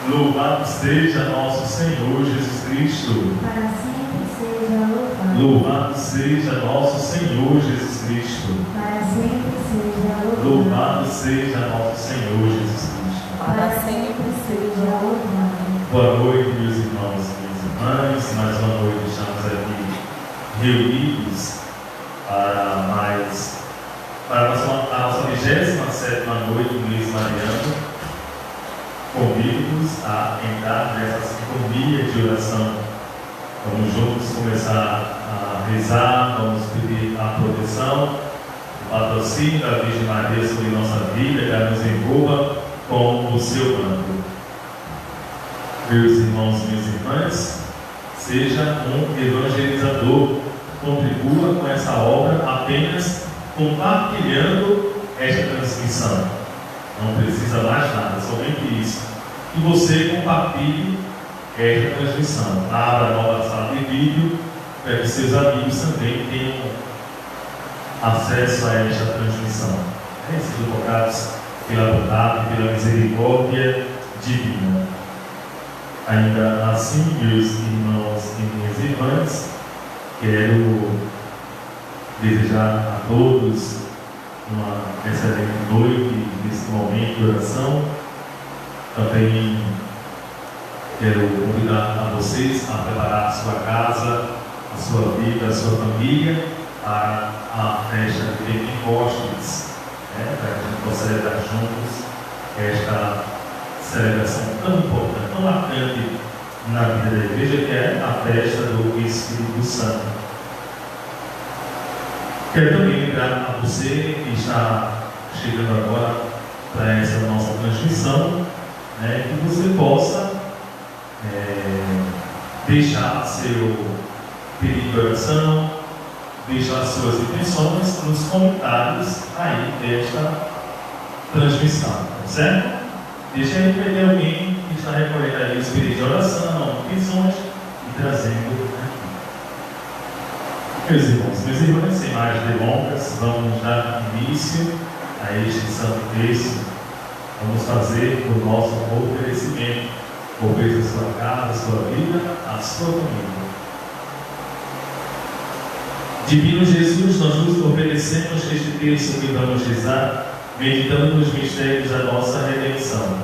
Louvado seja nosso Senhor Jesus Cristo. Para sempre seja louvado. Louvado seja nosso Senhor Jesus Cristo. Para sempre seja louvado. Louvado seja nosso Senhor Jesus Cristo. Para sempre seja louvado. Boa noite, meus irmãos e minhas irmãs. Mais uma noite estamos aqui reunidos para a nossa 27ª noite do mês mariano. Convido-vos a entrar nessa sintonia de oração. Vamos juntos começar a rezar, vamos pedir a proteção, o patrocínio da Virgem Maria sobre nossa vida, que ela nos envolva com o seu manto. Meus irmãos e minhas irmãs, seja um evangelizador, contribua com essa obra apenas compartilhando esta transmissão. Não precisa mais nada, somente isso. Que você compartilhe esta transmissão. Abra a nova sala de vídeo para que seus amigos também tenham acesso a esta transmissão. Sejam tocados pela bondade, pela misericórdia divina. Ainda assim, meus irmãos e minhas irmãs, quero desejar a todos uma excelente noite nesse momento de oração. Também quero convidar a vocês a preparar a sua casa, a sua vida, a sua família para a festa de Pentecostes, para que a gente possa celebrar juntos esta celebração tão importante, tão marcante na vida da igreja, que é a festa do Espírito Santo. Quero também lembrar a você que está chegando agora para essa nossa transmissão, que você possa deixar seu pedido de oração, deixar suas intenções nos comentários aí desta transmissão, tá certo? Deixa aí para ter alguém que está recolhendo aí os pedidos de oração, intenções e trazendo aqui. Meus irmãos, minhas irmãs, sem mais delongas, vamos dar início a este santo texto. Vamos fazer o nosso oferecimento. Ofereça a sua casa, a sua vida, a sua família. Divino Jesus, nós nos oferecemos este texto que vamos rezar, meditando nos mistérios da nossa redenção.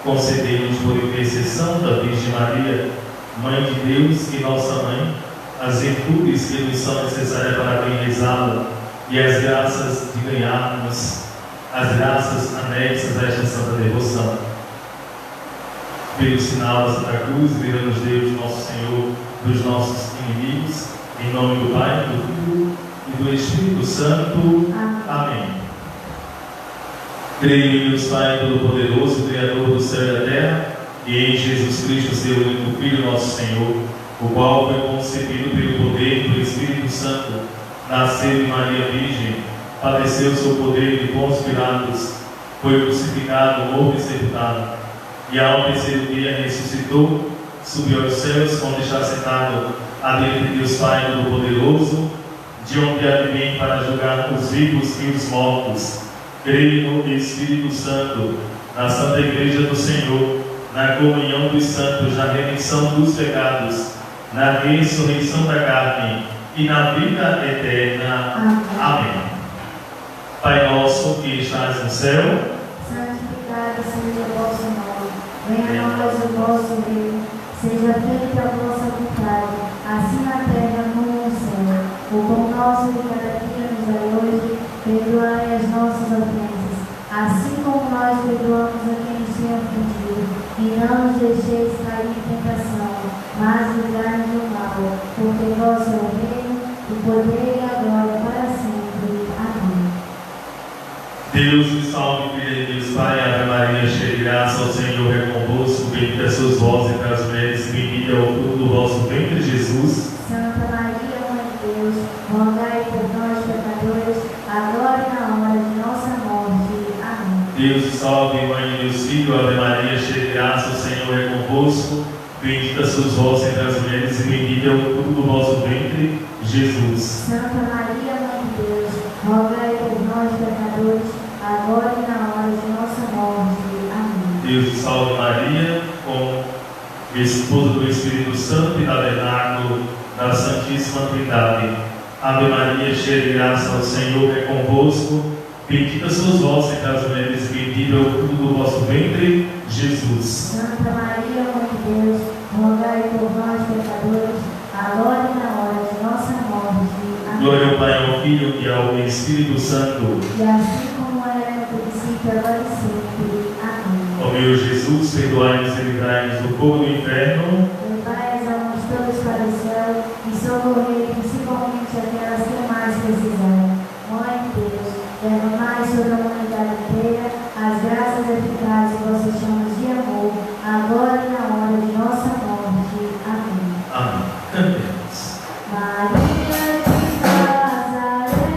Concedei-nos por intercessão da Virgem Maria, Mãe de Deus e nossa Mãe, as virtudes que nos são necessárias para bem rezá-la e as graças de ganharmos as graças anexas a esta santa devoção. Pelo sinal da Santa Cruz, livra-nos Deus, nosso Senhor, dos nossos inimigos, em nome do Pai, do Filho e do Espírito Santo. Amém. Creio em Deus Pai Todo-Poderoso, Criador do céu e da terra, e em Jesus Cristo, seu único Filho, nosso Senhor, o qual foi concebido pelo poder do Espírito Santo, nasceu de Maria Virgem, padeceu sob o poder de Pôncio Pilatos, foi crucificado, morto e sepultado, e ao terceiro dia ressuscitou, subiu aos céus, onde está sentado à direita de Deus Pai Todo-Poderoso, de onde há de vir para julgar os vivos e os mortos. Creio no Espírito Santo, na Santa Igreja do Senhor, na comunhão dos santos, na remissão dos pecados, na ressurreição da carne e na vida eterna. Amém. Pai nosso que estás no céu, santificado seja o vosso nome. Venha a nós o vosso reino. Seja feita a vossa vontade, assim na terra como no céu. O pão nosso de cada dia nos dai hoje. Perdoai as nossas ofensas, assim como nós perdoamos a quem nos tem ofendido. E não nos deixeis cair em tentação, mas livrai-nos do mal, porque vosso é o reino, o poder e a glória para sempre. Amém. Deus nos salve, filha de Deus Pai, Ave Maria, cheia de graça, o Senhor é convosco, bendita sois vós entre as mulheres, bendito é o fruto do vosso ventre, Jesus. Santa Maria, Mãe de Deus, rogai por nós, pecadores, agora e na hora de nossa morte. Amém. Deus te salve, Mãe de Deus Filho, Ave Maria, cheia de graça, o Senhor é convosco, bendita sois vós entre as mulheres, e bendito é o fruto do vosso ventre, Jesus. Santa Maria, Mãe de Deus, rogai por nós, pecadores, agora e na hora de nossa morte. Amém. Deus te salve Maria, com esposa do Espírito Santo e tabernáculo da Santíssima Trindade. Ave Maria, cheia de graça, o Senhor é convosco. Bendita sois vós entre as mulheres, bendito é o fruto do vosso ventre, Jesus. Santa Maria, Mãe de Deus, rogai por nós, pecadores, agora e na hora de nossa morte. Amém. Glória ao Pai, ao Filho e ao Espírito Santo. E assim como era no princípio, agora e sempre. Amém. Ó meu Jesus, perdoai-nos e livrai-nos do fogo do inferno. Levai as almas todas para o céu e socorrei principalmente aquelas que mais precisarem. Mãe de Deus, derramai sobre a humanidade inteira as graças eficazes de vossos chamas de amor, agora e na hora de nossa morte. Amém. Amém. Cantemos. Maria de Nazaré,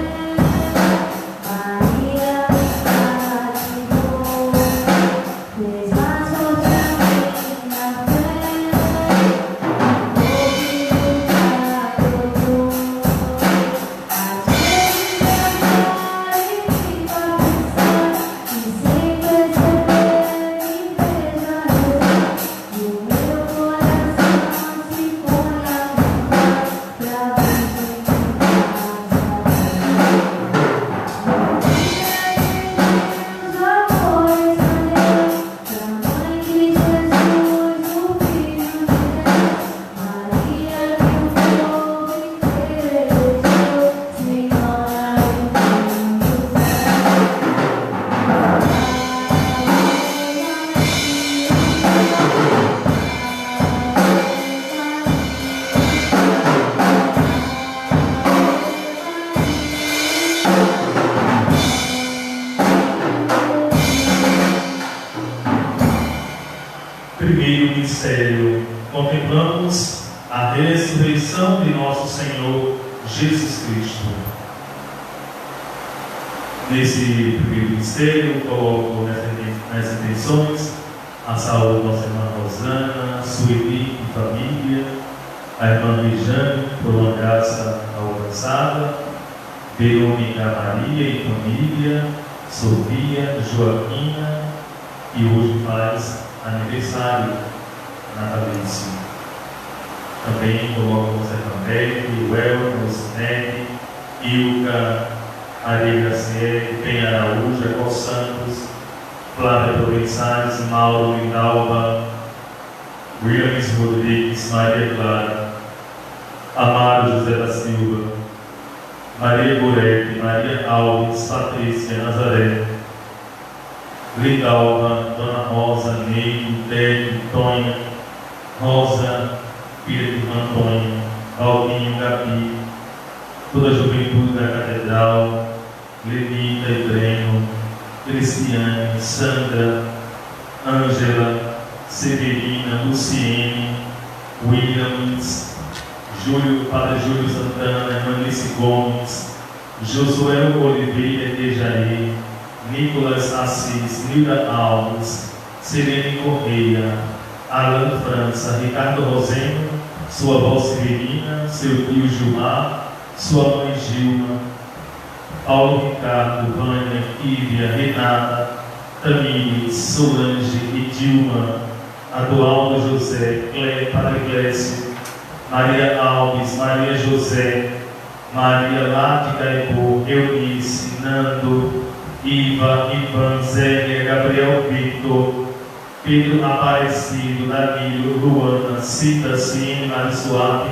Maria de Fátima, fez mais forte a minha fé, ouviu a teu as vezes amar e batizar, e sem perceber me fez nascer, e o meu coração se põe a lutar pra Virgem de Nazaré. Deus, amor escolheu, pra Mãe de Jesus, o Filho de Deus, Maria que o povo inteiro elegeu, Senhora do Menino Primeiro mistério, contemplamos a ressurreição de nosso Senhor Jesus Cristo. Nesse primeiro mistério, coloco nas intenções a saúde da nossa irmã Rosana, Sueli e família, a irmã Rejane, por uma graça alcançada, Verônica Maria e família, Sofia, Joaquina, e hoje faz aniversário natalício. Também coloco o Zé Cambé, o Elton, o Sinete, Ilka, Maria Graciele, Penha Araújo, Jacó Santos, Flávia Provençais, Mauro Lindalva, Williams Rodrigues, Maria Clara, Amaro José da Silva, Maria Goretti, Maria Alves, Patrícia Nazaré, Lindalva, Dona Rosa, Ney, Télio, Tonha, Rosa, filha de Antônio, Aldinho, Gabi, toda a juventude da Catedral, Lenita e Breno, Cristiane, Sandra, Ângela, Severina, Luciene, Williams, Padre Júlio Santana, Manice Gomes, Josué Oliveira de Jair, Nicolas Assis, Nilda Alves, Serene Correia, Alan França, Ricardo Roseno, sua avó Severina, seu tio Gilmar, sua mãe Gilma, Paulo Ricardo, Vânia, Ívia, Renata, Tamires, Solange e Dilma, Adualdo José, Padre Clécio, Maria Alves, Maria José, Maria Lática Ebo, Eunice, Nando, Iva, Ivan, Zélia, Gabriel Victor, Pedro Aparecido, Danilo, Luana, Cita, Cine, Marisuave,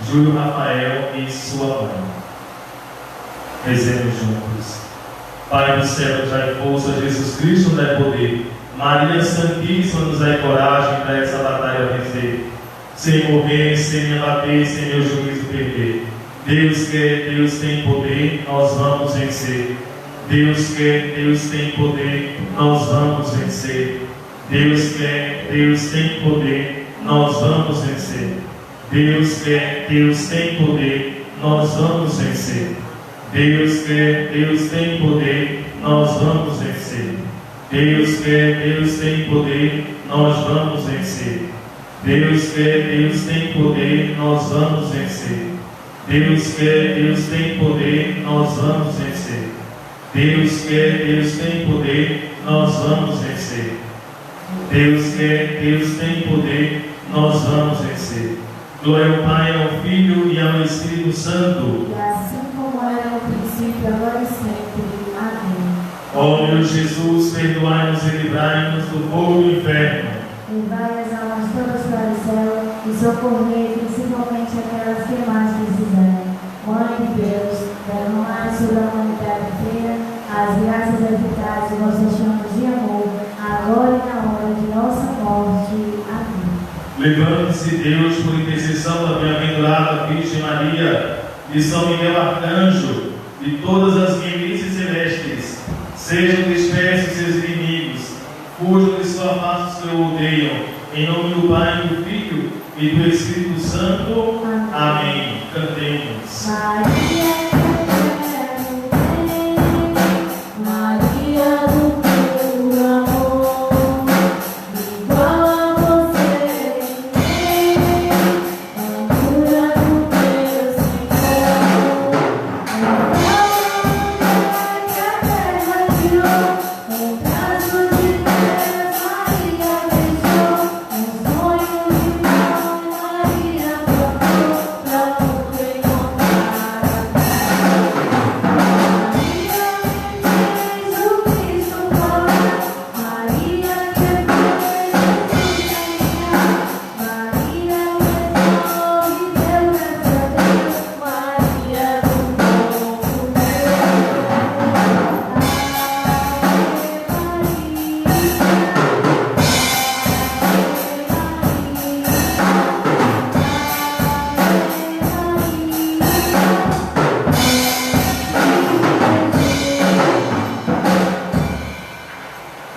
Júlio Rafael e sua mãe. Rezemos juntos. Pai do céu, dai força a Jesus Cristo, dai poder. Maria Santíssima, nos dai coragem para essa batalha vencer. Sem morrer, sem me abater, sem meu juízo perder. Deus quer, Deus tem poder, nós vamos vencer. Deus quer, Deus tem poder, nós vamos vencer. Deus quer, Deus tem poder, nós vamos vencer. Deus quer, Deus tem poder, nós vamos vencer. Deus quer, Deus tem poder, nós vamos vencer. Deus quer, Deus tem poder, nós vamos vencer. Deus quer, Deus tem poder, nós vamos vencer. Deus quer, Deus tem poder, nós vamos vencer. Deus quer, Deus tem poder, nós vamos vencer. Deus quer, Deus tem poder, nós vamos vencer. Glória ao Pai, ao Filho e ao Espírito Santo. E assim como era no princípio, agora e sempre. Amém. Ó meu Jesus, perdoai-nos e livrai-nos do fogo do inferno. Levai as almas todas para o céu e socorrei principalmente aquelas que mais precisarem. Mãe de Deus, derramai sobre a humanidade inteira as graças eficazes dos vossos chamas de amor, agora e na hora de nossa morte. Amém. Levante-se, Deus, por intercessão da bem-aventurada Virgem Maria, de São Miguel Arcanjo, e todas as milícias celestes, sejam dispersos seus inimigos, fujam de sua face os que o odeiam, em nome do Pai, do Filho e do Espírito Santo. Amém. Cantemos. Maria.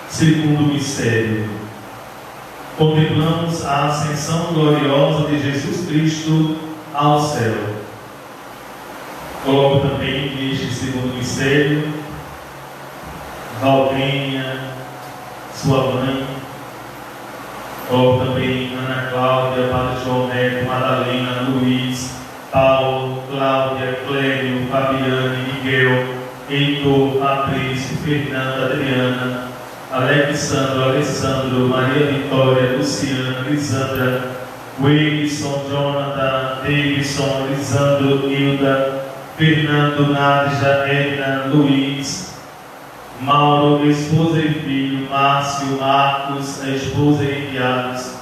Segundo mistério, contemplamos a ascensão gloriosa de Jesus Cristo ao céu. Coloco também neste segundo mistério Valdênia, sua mãe. Coloco também Ana Cláudia, Padre João Neto, Madalena, Luiz, Paulo, Cláudia, Clélio, Fabiane, Miguel, Heitor, Patrício, Fernanda, Adriana, Alexandro, Maria Vitória, Luciana, Lisandra, Wilson, Jonathan, Davidson, Lisandro, Hilda, Fernando, Nádia, Edna, Luiz, Mauro, esposa e filho, Márcio, Marcos, esposa e enviados,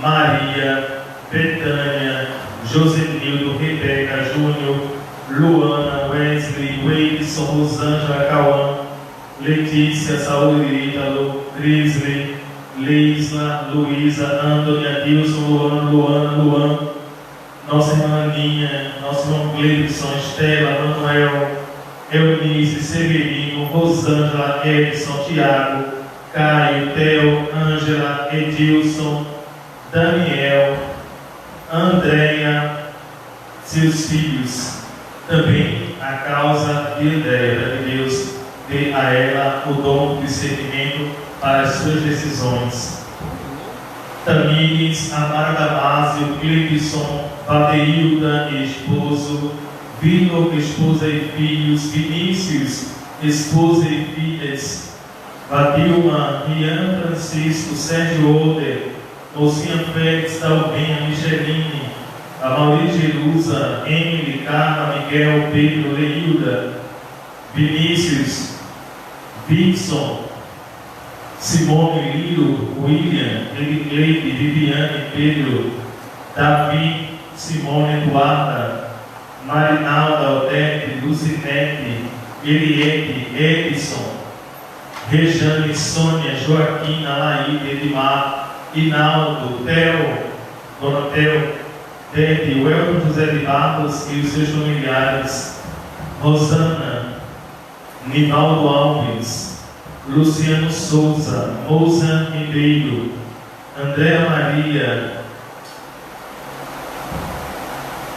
Maria, Betânia, Josenildo, Rebeca, Júnior, Luana, Wesley, Wilson, Rosângela, Cauã, Letícia, Saúl, Ítalo, Crisley, Leisla, Luísa, Antônia, Adilson, Luana, nossa irmã Aninha, nosso irmão Gleibson, Estela, Manuel, Eunice, Severino, Rosângela, Edson, Tiago, Caio, Theo, Ângela, Edilson, Daniel, Andréia, seus filhos. Também a causa de ideia para que Deus dê a ela o dom de discernimento para as suas decisões. Tamires, Amara Damásio, Clebson, Vadeilda, esposo, Vitor, esposa e filhos, Vinícius, esposa e filhas, Vadilma, Rian Francisco, Sérgio Oder, Mocinha Félix, Dalbenha, Micheline, Amauri Jerusa, Emily, Carla, Miguel, Pedro, Leilda, Vinícius, Wilson, Simone, Lilo, William, Edicleide, Viviane, Pedro, Davi, Simone, Eduarda, Marinalda, Odete, Lucinete, Eliette, Edson, Rejane, Sônia, Joaquina, Laíde, Edmar, Inaldo, Theo, Dona Theo, Tete, Welton José de Barros e os seus familiares, Rosana, Nivaldo Alves, Luciano Souza, Moza Ribeiro, Andréa Maria,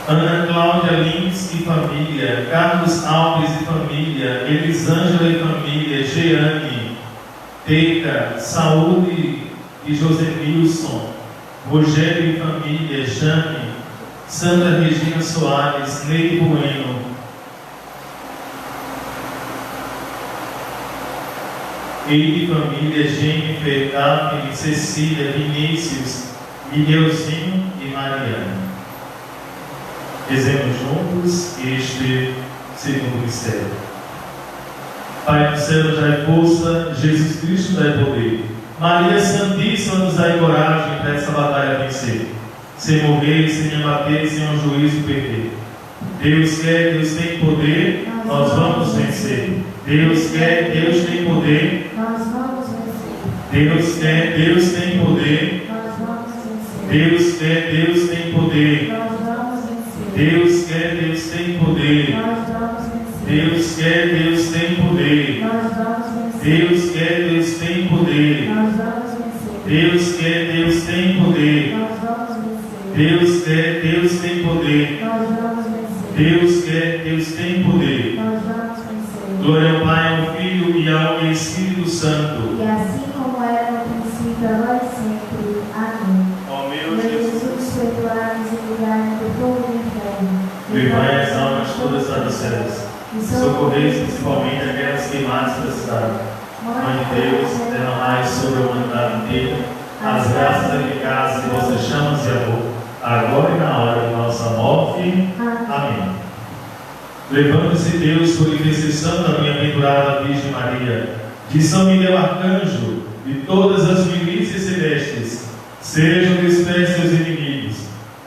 Ana Cláudia Lins e família, Carlos Alves e família, Elisângela e família, Jeane, Teca, Saúde e José Wilson, Rogério e família, Jane, Sandra Regina Soares, Neide Bueno, Eide família, Jennifer, Daphne, Cecília, Vinícius, Miguelzinho e Mariana. Rezemos juntos este segundo mistério. Pai do céu, dai força, Jesus Cristo, dai poder. Maria Santíssima, nos dai coragem para essa batalha vencer. Sem morrer, sem abater, sem um juízo perder. Deus quer, Deus tem poder, nós vamos vencer. Deus quer, Deus tem poder, nós vamos vencer. Deus quer, Deus tem poder, Nós vamos vencer. Deus quer, Deus tem poder, Nós vamos vencer. Deus quer, Deus tem poder, Nós vamos vencer. Deus quer, Deus tem poder, Nós vamos vencer. Deus quer, Deus tem poder, Nós vamos vencer. Deus quer, Deus tem poder, Nós vamos vencer. Deus quer, Deus tem poder, Nós vamos vencer. Deus quer, Deus tem poder. Nós vamos vencer. Glória ao Pai, ao Filho e ao Espírito Santo. E assim como era no princípio, agora e sempre. Amém. Ó meu Meu Jesus, Jesus, perdoai-nos e livrai-nos do fogo do inferno. levai as almas todas para os céus E e socorreis principalmente aquelas queimadas da cidade. Mãe de Deus, derramai sobre a humanidade inteira as graças eficazes de vossas chamas de amor, agora e na hora de nossa morte. Amém. Levante-se Deus por intercessão da bem-aventurada Virgem Maria, de São Miguel Arcanjo, de todas as milícias celestes, sejam dispersos seus inimigos,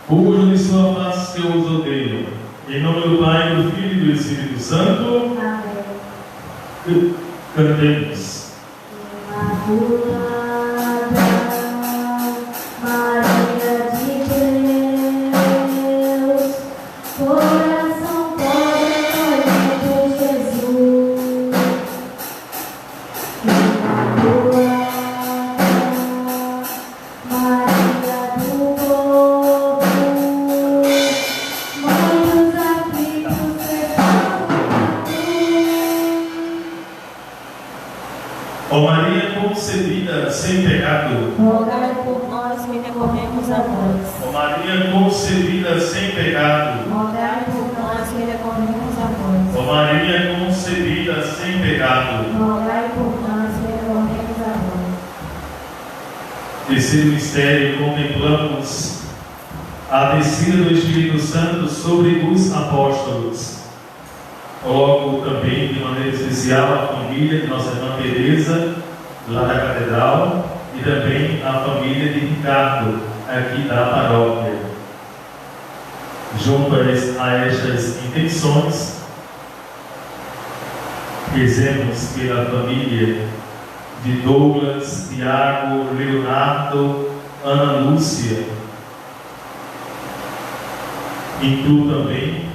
fujam de sua face que os odeiam. Em nome do Pai, do Filho e do Espírito Santo. Amém. Cantemos. Imaculada Maria de Deus, coração poderoso de Jesus. Imaculada Maria do povo, mãe dos aflitos, Ó Maria concebida sem pecado. rogai por nós que recorremos a vós. Ó Maria concebida sem pecado. Rogai por nós que recorremos a vós. Ó Maria concebida sem pecado. Rogai por nós que recorremos a vós. Terceiro mistério, contemplamos a descida do Espírito Santo sobre os apóstolos. Coloco também, de maneira especial, a família de nossa irmã Teresa, lá da Catedral, e também a família de Ricardo, aqui da paróquia. Junto a estas intenções, rezemos pela família de Douglas, Tiago, Leonardo, Ana Lúcia. Incluo também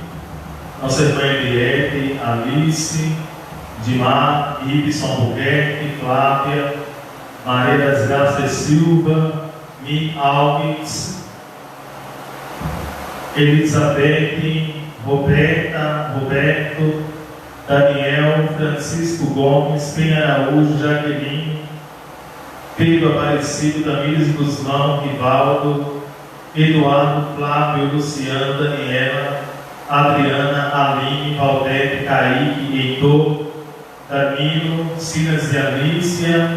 nossa irmã Henriette, Alice, Dimar, Ibson Albuquerque, Flávia, Maria das Graças Silva, Mi Alves, Elizabeth, Roberta, Roberto, Daniel, Francisco Gomes, Penha Araújo, Jaqueline, Pedro Aparecido, Tamires Guzmão, Rivaldo, Eduardo, Flávio, Luciana, Daniela, Adriana, Aline, Valdete, Kaique, Heitor, Danilo, Silas e Alícia,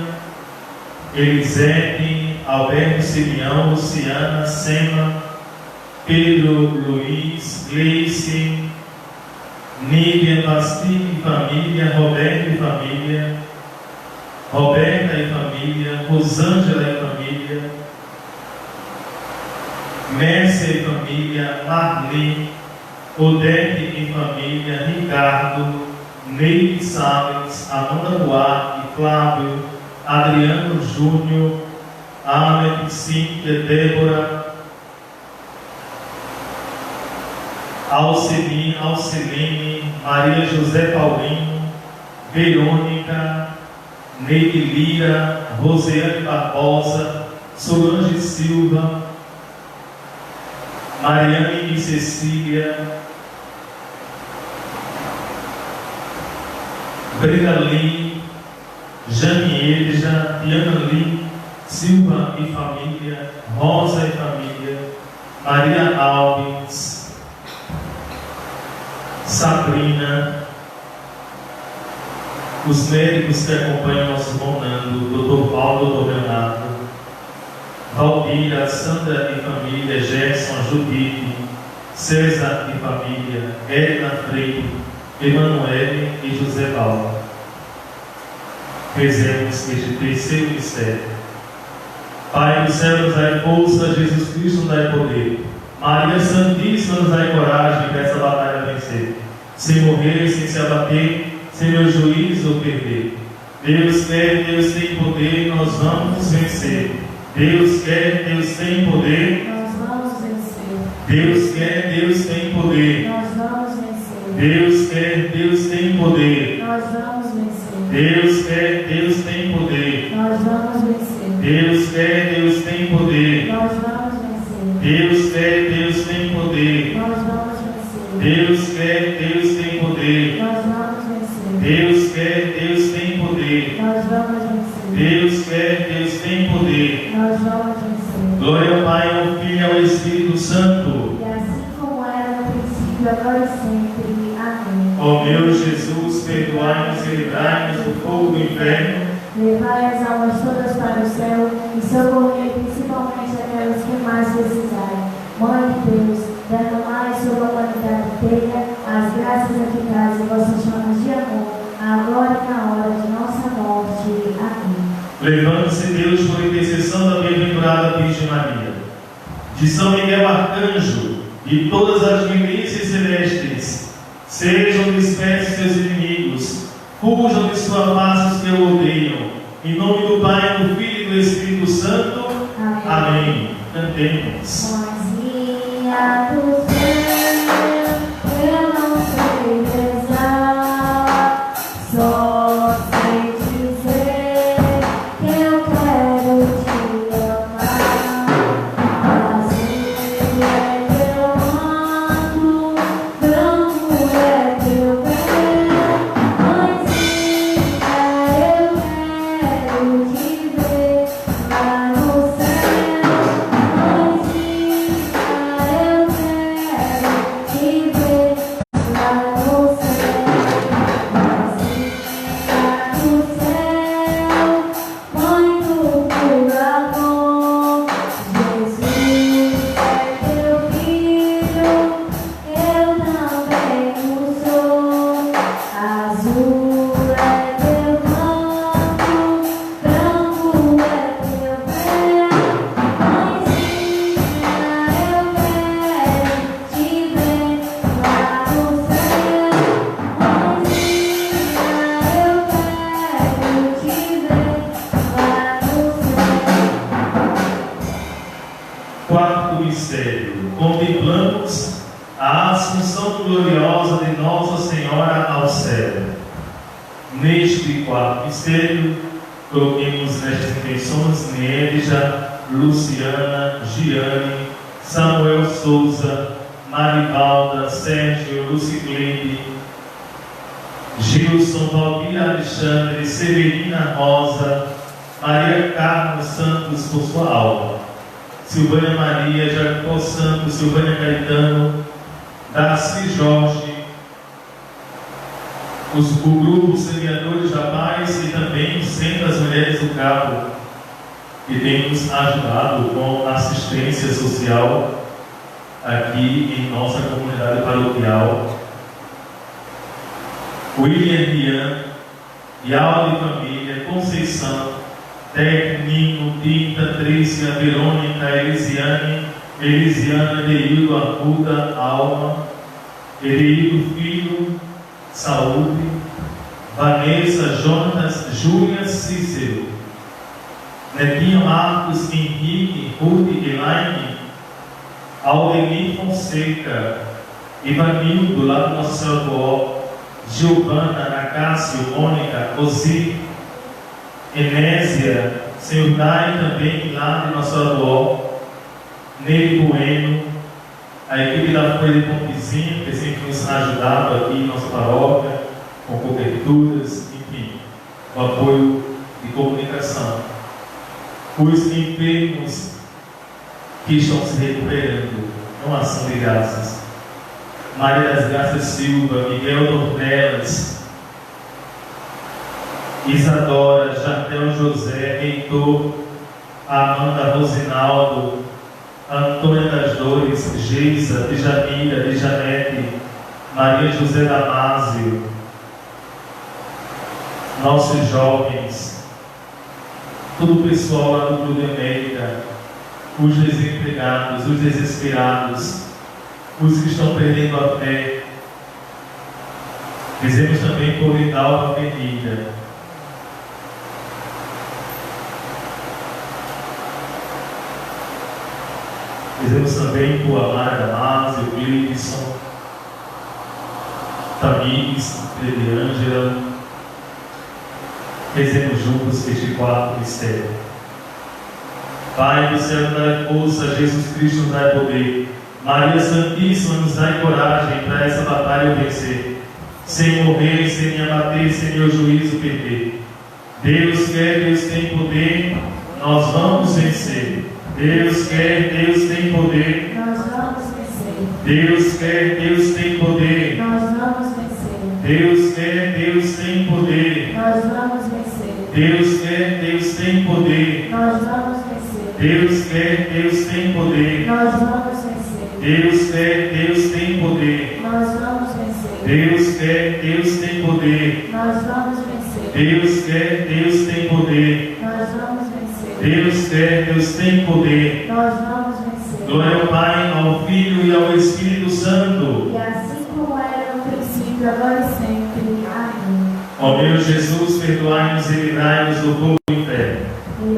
Elisete, Alberto Simeão, Luciana, Sema, Pedro, Luiz, Gleice, Nídia, Bastique e família, Roberto e família, Roberta e família, Rosângela e família, Mércia e família, Marli, Odete e família, Ricardo, Neide Salles, Amanda Buarque, Flávio, Adriano Júnior, Alex, Cíntia, Débora, Alceline, Maria José Paulinho, Verônica, Neide Lira, Rosiane Barbosa, Solange Silva, Mariane e Cecília, Brenda Lee, Janieja, Diana Lee, Silva e família, Rosa e família, Maria Alves, os médicos que acompanham nosso irmão Nando, Dr. Paulo, Dr. Leonardo, Valmira, Sandra e família, Gerson, Judite, César e família, Edna Freire, Emanuele e José Paulo. Rezemos este terceiro mistério. Pai do céu, nos dai força, Jesus Cristo, nos dai poder. Maria Santíssima, nos dai coragem para essa batalha vencer. Sem morrer, sem se abater, sem meu juízo ou perder. Deus quer, Deus tem poder, nós vamos vencer. Deus quer, Deus tem poder, nós vamos vencer. Deus quer, Deus tem poder, Nós vamos vencer. Deus quer, Deus tem poder, Nós vamos vencer. Deus quer, Deus tem poder, Nós vamos vencer. Deus quer, Deus tem poder, Nós vamos vencer. Deus quer, Deus tem poder, Nós vamos vencer. Deus quer, Deus tem poder, Nós vamos vencer. Deus quer, Deus tem poder, Nós vamos vencer. Deus quer, Deus tem poder. Nós vamos vencer. Glória ao Pai, ao Filho e ao Espírito Santo. E assim como era no princípio, agora e sempre. Amém. Ó meu Jesus, perdoai-nos e livrai-nos do fogo do inferno. Levai as almas todas para o céu e socorrei principalmente aquelas que mais precisarem. Mãe de Deus, derramai sobre a humanidade inteira as graças eficazes de vossas chamas de amor, agora e na hora de nossa morte. Amém. Levante-se Deus por intercessão da bem-aventurada Virgem Maria, de São Miguel Arcanjo e todas as milícias celestes, sejam dispersos seus inimigos, fujam de sua face os que o odeiam. Em nome do Pai, do Filho e do Espírito Santo. Amém. Amém. Cantemos. Mãezinha do céu, eu não sei rezar, só sei dizer que eu quero te amar. Azul é teu manto, branco é teu véu. Mãezinha, eu quero te ver lá no céu. Mãezinha, eu quero te ver lá no céu. Mãezinha do céu, mãe do puro amor, Jesus é teu filho, eu também o sou. Azul é teu manto, branco é teu véu. Mãezinha, eu quero te ver lá no céu. Mãezinha, eu quero te ver lá no céu. Quarto mistério. Contemplamos a assunção gloriosa de Nossa Senhora ao céu. Neste quarto mistério, coloquemos nestas intenções Nédia, Luciana, Giane, Samuel Souza, Marivalda, Sérgio, Lucicleide, Gilson, Valdir Alexandre, Severina Rosa, Maria Carlos Santos por sua alma, Silvânia Maria, Jacó Santos, Silvânia Caetano, Darcy Jorge, o grupo Semeadores da Paz e também o Centro das Mulheres do Cabo, que tem nos ajudado com assistência social aqui em nossa comunidade paroquial. William Rian, Yalda e família, Conceição, Tec, Nino, Tita, Trícia, Verônica, Elisiane, Deildo, Arruda, Alma, Edeildo Filho, Saúde, Vanessa, Jonas, Júlia, Cícero, Netinho Marcos, Henrique, Ruth, Elaine, Aldenir Fonseca, Ivanildo, lá do Nossa Senhora do Ó, Giovana, Acácio, Mônica, Osi, Enésia, Senhor Dai também, lá de Nossa Senhora do Ó, Nele Bueno, a equipe da Folha de Pompezinho, que sempre nos ajudava aqui em nossa paróquia, com coberturas, enfim, o apoio de comunicação. Os enfermos que estão se recuperando, uma ação de graças. Maria das Graças Silva, Miguel Dornelas, Isadora, Jardel José, Heitor, Amanda Rosinaldo, Antônia das Dores, Geisa, Djamila, Djanete, Maria José Damásio, nossos jovens, todo o pessoal lá do Clube América, os desempregados, os desesperados, os que estão perdendo a fé. Dizemos também por Hidalgo Ferreira. Dizemos também por Amara Damásio, Gleison, Tamires, Eliângela. Rezemos juntos este quarto mistério. Pai do céu, dai força, Jesus Cristo nos dai poder. Maria Santíssima, nos dai coragem para essa batalha vencer. Sem morrer, sem me abater, sem meu juízo perder. Deus quer, Deus tem poder, nós vamos vencer. Deus quer, Deus tem poder, nós vamos vencer. Deus quer, Deus tem poder, Nós vamos vencer. Deus quer, Deus tem poder, Nós vamos vencer. Deus quer, Deus tem poder, Nós vamos vencer. Deus quer, Deus tem poder, Nós vamos vencer. Deus quer, Deus tem poder, Nós vamos vencer. Deus quer, Deus tem poder, Nós vamos vencer. Deus quer, Deus tem poder, Nós vamos vencer. Deus quer, Deus tem poder. Nós vamos vencer. Glória ao Pai, ao Filho e ao Espírito Santo. E assim como era no princípio, agora e sempre. Amém. Ó meu Jesus, perdoai-nos e livrai-nos do fogo do inferno.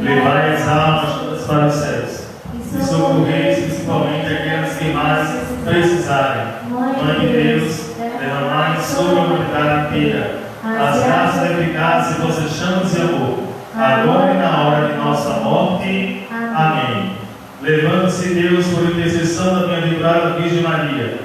Levai as almas todas para os céus. E socorreis principalmente aquelas que mais precisarem. Mãe de Deus, derramai sobre a humanidade inteira as graças eficazes de vossas chamas de amor, agora e na hora de nossa morte. Amém. Levante-se, Deus, por intercessão da bem-aventurada Virgem Maria,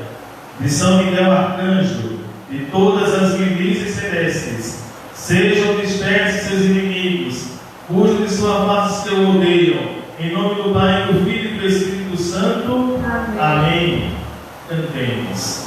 de São Miguel Arcanjo, de todas as milícias celestes, sejam dispersos seus inimigos, cujos de sua face que o odeiam, em nome do Pai, do Filho e do Espírito Santo. Amém. Amém. Cantemos.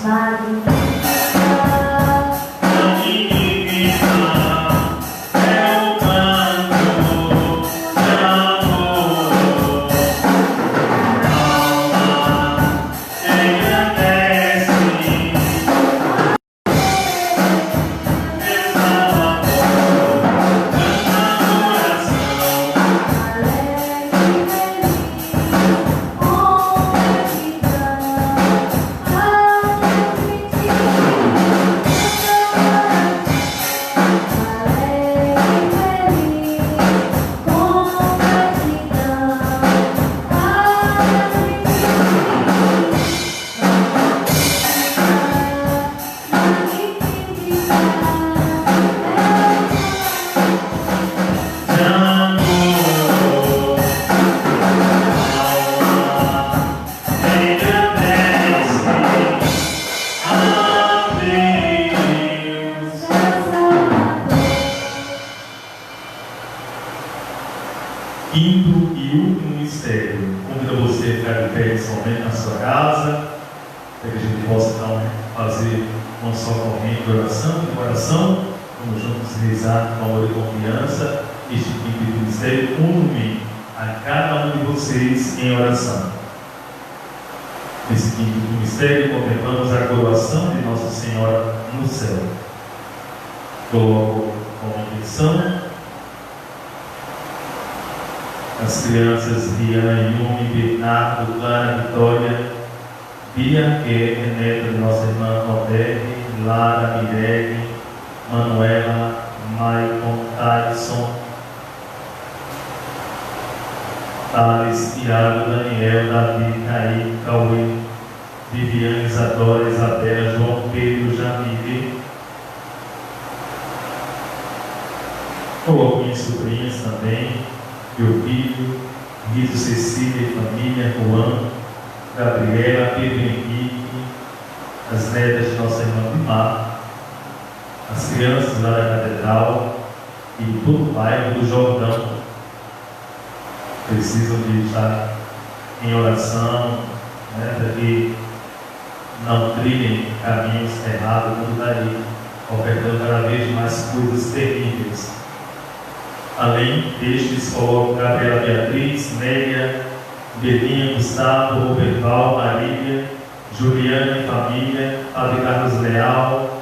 Quinto e último mistério. Convido você a ficar de pé nesse momento na sua casa, para que a gente possa então fazer uma só corrente de oração, de coração. Vamos juntos rezar com amor e confiança este quinto e último mistério. Une a cada um de vocês em oração. Nesse quinto e último mistério, contemplamos a coroação de Nossa Senhora no céu. Coloco como intenção as crianças Rian, Yumi, Bernardo, Clara, Vitória, Bia, que é neta de nossa irmã Roberge, Lara, Mirelle, Manuela, Maicon, Thaleson, Thales, Tiago, Daniel, Davi, Caí, Cauê, Viviane, Isadora, Isabela, João Pedro, Jamile. Coloco minhas sobrinhas também, meu filho, Guido, Cecília e família, Juan, Gabriela, Pedro Henrique, as netas de nossa irmã Dimar, as crianças lá da Catedral e todo o bairro do Jordão precisam de estar em oração, né, para que não trilhem caminhos errados, como daí, ofertando cada vez mais coisas terríveis. Além destes, coloco Gabriela Beatriz, Nélia, Belinha, Gustavo, Roberval, Marília, Juliana e família, Padre Carlos Leal,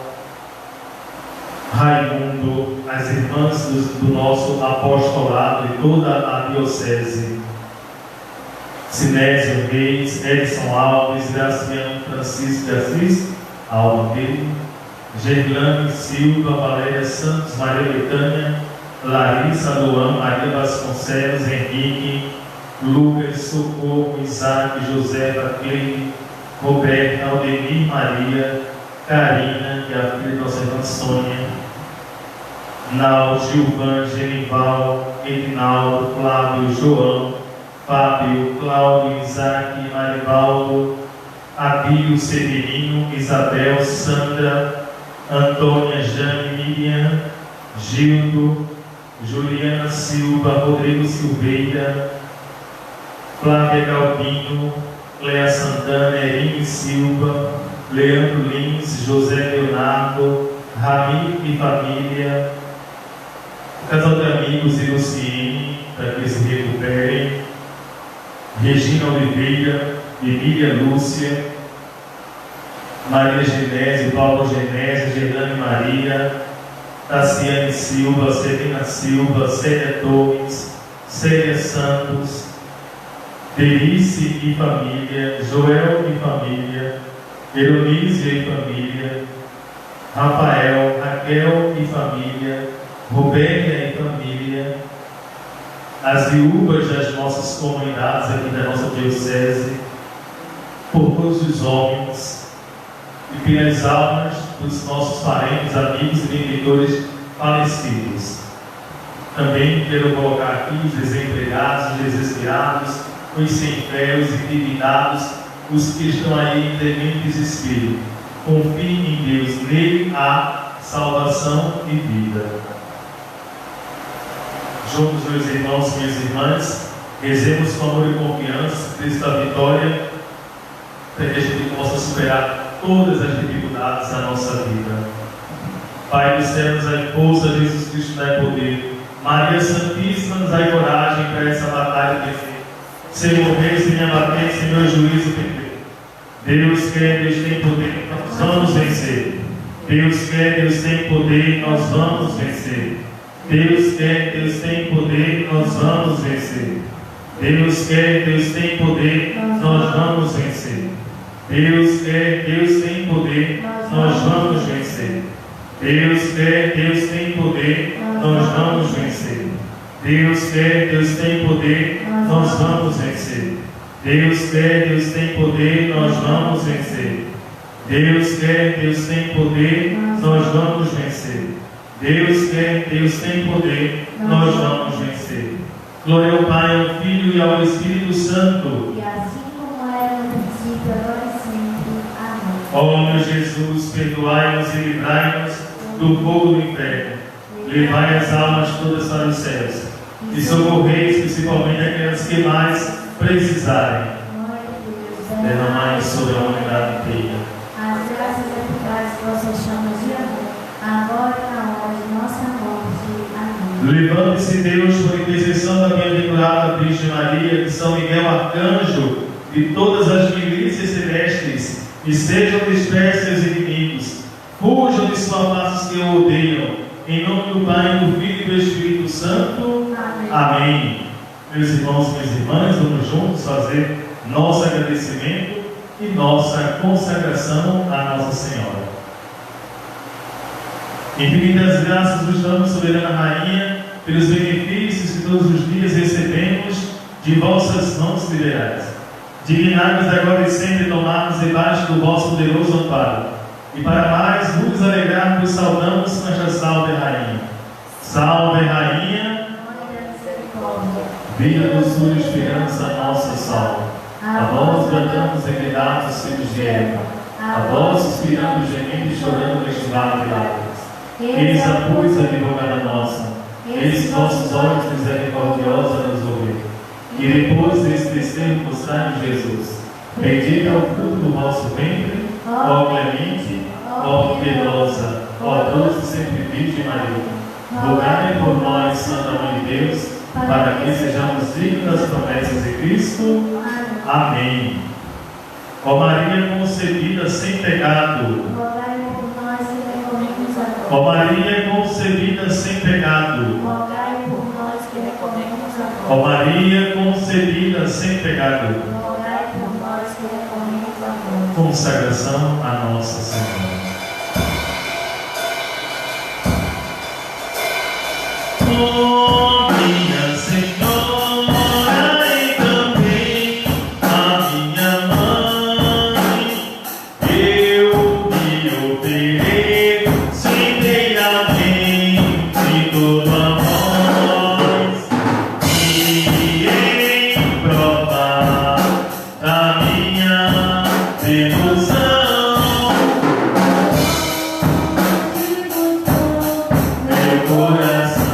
Raimundo, as irmãs do nosso apostolado e toda a diocese, Sinésio Reis, Edson Alves, Graciano Francisco de Assis, Alma dele, Gerlane Silva, Valéria Santos, Maria Betânia, Larissa Luan, Maria Vasconcelos, Henrique, Lucas, Socorro, Isaac, Josefa, Cleide, Roberta, Aldenir, Maria, Karina, que é a filha da nossa irmã Sônia, Nau, Gilvan, Genival, Edinaldo, Flávio, João, Fábio, Cláudio, Isaac, Marivaldo, Abílio, Severino, Isabel, Sandra, Antônia, Jane, Miriam, Gildo, Juliana Silva, Rodrigo Silveira, Flávia Galpino, Cléa Santana, Erinho Silva, Leandro Lins, José Leonardo, Ramiro e família, casal de amigos e Luciene, para que se recuperem, Regina Oliveira, Emília Lúcia, Maria Genésio, Paulo Genésio, Gerlane Maria, Tassiane Silva, Celina Silva, Célia Torres, Célia Santos, Delice e família, Joel e família, Elonísia e família, Rafael, Raquel e família, Robélia e família, as viúvas das nossas comunidades aqui da nossa diocese, por todos os homens e pelas almas dos nossos parentes, amigos e benfeitores falecidos. Também quero colocar aqui os desempregados, os desesperados, os sem fé, os indignados, os que estão aí em desespero. Confiem em Deus, nele há salvação e vida. Juntos, meus irmãos e minhas irmãs, rezemos com amor e confiança, Cristo da vitória, para que a gente possa superar todas as dificuldades da nossa vida. Pai dos céus, dai força, Jesus Cristo, dai poder. Maria Santíssima, nos dai coragem para essa batalha de fé. Senhor, Deus, se me abater, se meu juízo perder. Deus quer, Deus tem poder, nós vamos vencer. Deus quer, Deus tem poder, nós vamos vencer. Deus quer, Deus tem poder, nós vamos vencer. Deus quer, Deus tem poder, nós vamos vencer. Deus quer, Deus tem poder, nós vamos vencer. Deus quer, Deus tem poder, nós vamos vencer. Deus quer, Deus tem poder, nós vamos vencer. Deus quer, Deus tem poder, nós vamos vencer. Deus quer, Deus tem poder, nós vamos vencer. Deus quer, Deus tem poder, nós vamos vencer. Glória ao Pai, ao Filho e ao Espírito Santo. E assim como era no princípio, agora e sempre. Amém. Ó meu Jesus, perdoai-nos e livrai-nos do fogo do inferno. Levai as almas todas para os céus e socorreis principalmente aquelas que mais precisarem. Derramai sobre a humanidade inteira As graças efetuais que vossas chamas de amor, agora e na hora de nossa morte. Amém. Levante-se Deus por intercessão da bem-aventurada Virgem Maria, de São Miguel Arcanjo, de todas as milícias celestes, e sejam dispersos os inimigos, fujam de sua face os que o odeiam. Em nome do Pai, do Filho e do Espírito Santo. Amém. Amém. Meus irmãos e minhas irmãs, vamos juntos fazer nosso agradecimento e nossa consagração à Nossa Senhora. Infinitas graças vos damos, soberana Rainha, pelos benefícios que todos os dias recebemos de vossas mãos liberais. Dignai-vos agora e sempre tomarmos debaixo do vosso poderoso amparo. E para mais nos alegrarmos, saudamos com esta salve, Rainha. Salve, Rainha, vida, doçura e esperança, nossa salve. A vós bradamos envidados, filhos de Eva. A vós suspirando, gemendo e chorando neste vale de lágrimas. Eis a cruz, advogada nossa. Eis vossos olhos misericordiosa nos ouvir. E depois desse desterro mostrai-nos Jesus. Bendito é o fruto do vosso ventre, ó clemente, ó piedosa, ó doce sempre Virgem Maria. rogai por nós, Santa Mãe de Deus, para que sejamos dignos das promessas de Cristo. Amém. Ó Maria concebida sem pecado, rogai por nós que recorremos a vós. ó Maria concebida sem pecado, Rogai por nós que recorremos a ó vós. Maria concebida sem pecado. Rogai por nós que recorremos a vós. Consagração a Nossa Senhora. Oh, minha Senhora e também a minha mãe, eu me ofereço inteiramente todo a vós, e em prova da minha devoção, meu coração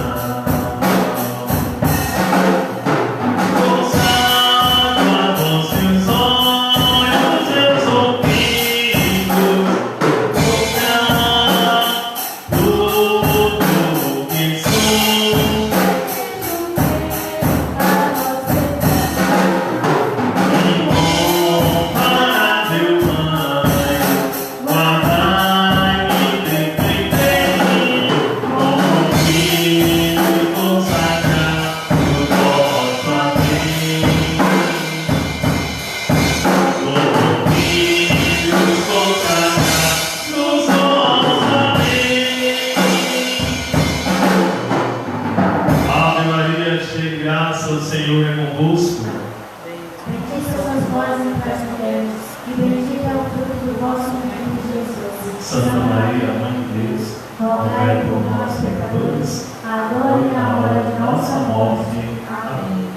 Santa Maria, Mãe de Deus, rogai por nós, pecadores, agora e na hora de nossa morte. Amém.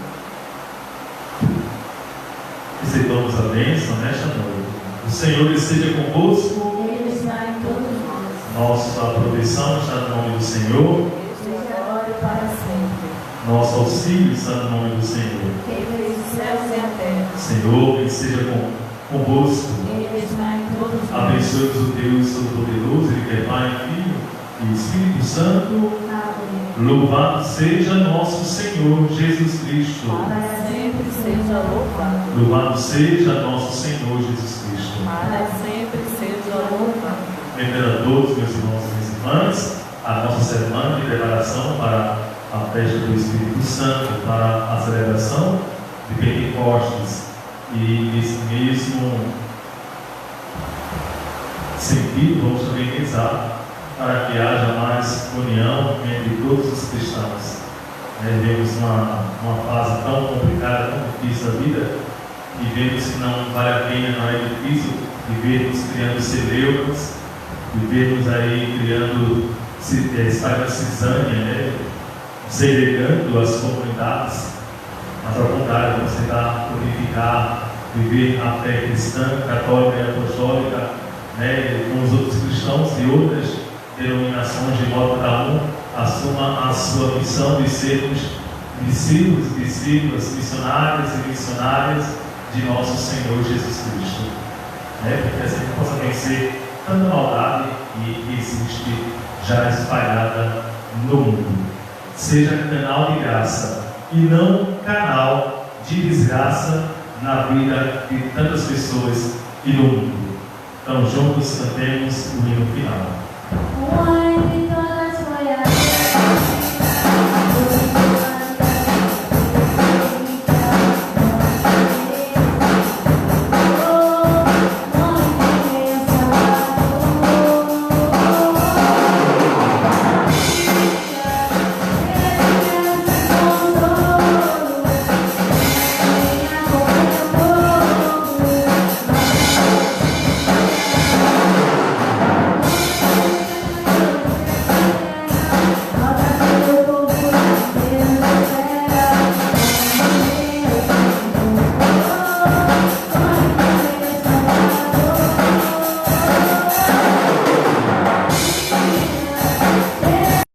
Recebamos a bênção nesta noite. O Senhor esteja convosco. Ele está em todos nós. Nossa proteção está no nome do Senhor. Seja agora e para sempre. Nosso auxílio está no nome do Senhor. Que fez os céus e a terra. Senhor, que esteja convosco. Ele está em todos nós. Abençoe-vos o Deus Todo-Poderoso, Ele que é Pai, Filho e Espírito Santo. Amém. Louvado seja nosso Senhor Jesus Cristo. Para sempre seja louvado. Louvado seja nosso Senhor Jesus Cristo. Para sempre seja louvado. Lembrando a todos, meus irmãos e minhas irmãs, a nossa semana de preparação para a festa do Espírito Santo, para a celebração de Pentecostes. E nesse mesmo sentido, vamos também rezar para que haja mais união entre todos os cristãos. Vivemos uma fase tão complicada, tão difícil da vida, e vemos que não vale a pena, não é difícil vivermos criando celeumas, vivermos aí criando, espalhando cisânia, segregando as comunidades. Mas ao contrário, vamos tentar unificar, viver a fé cristã, católica e apostólica, com os outros cristãos de outras denominações, de modo que cada um assuma a sua missão de sermos discípulos, missionários e missionárias de nosso Senhor Jesus Cristo. Porque assim a gente possa vencer tanta maldade que existe já espalhada no mundo. Seja canal de graça e não canal de desgraça na vida de tantas pessoas e no mundo. Então juntos cantemos o hino final.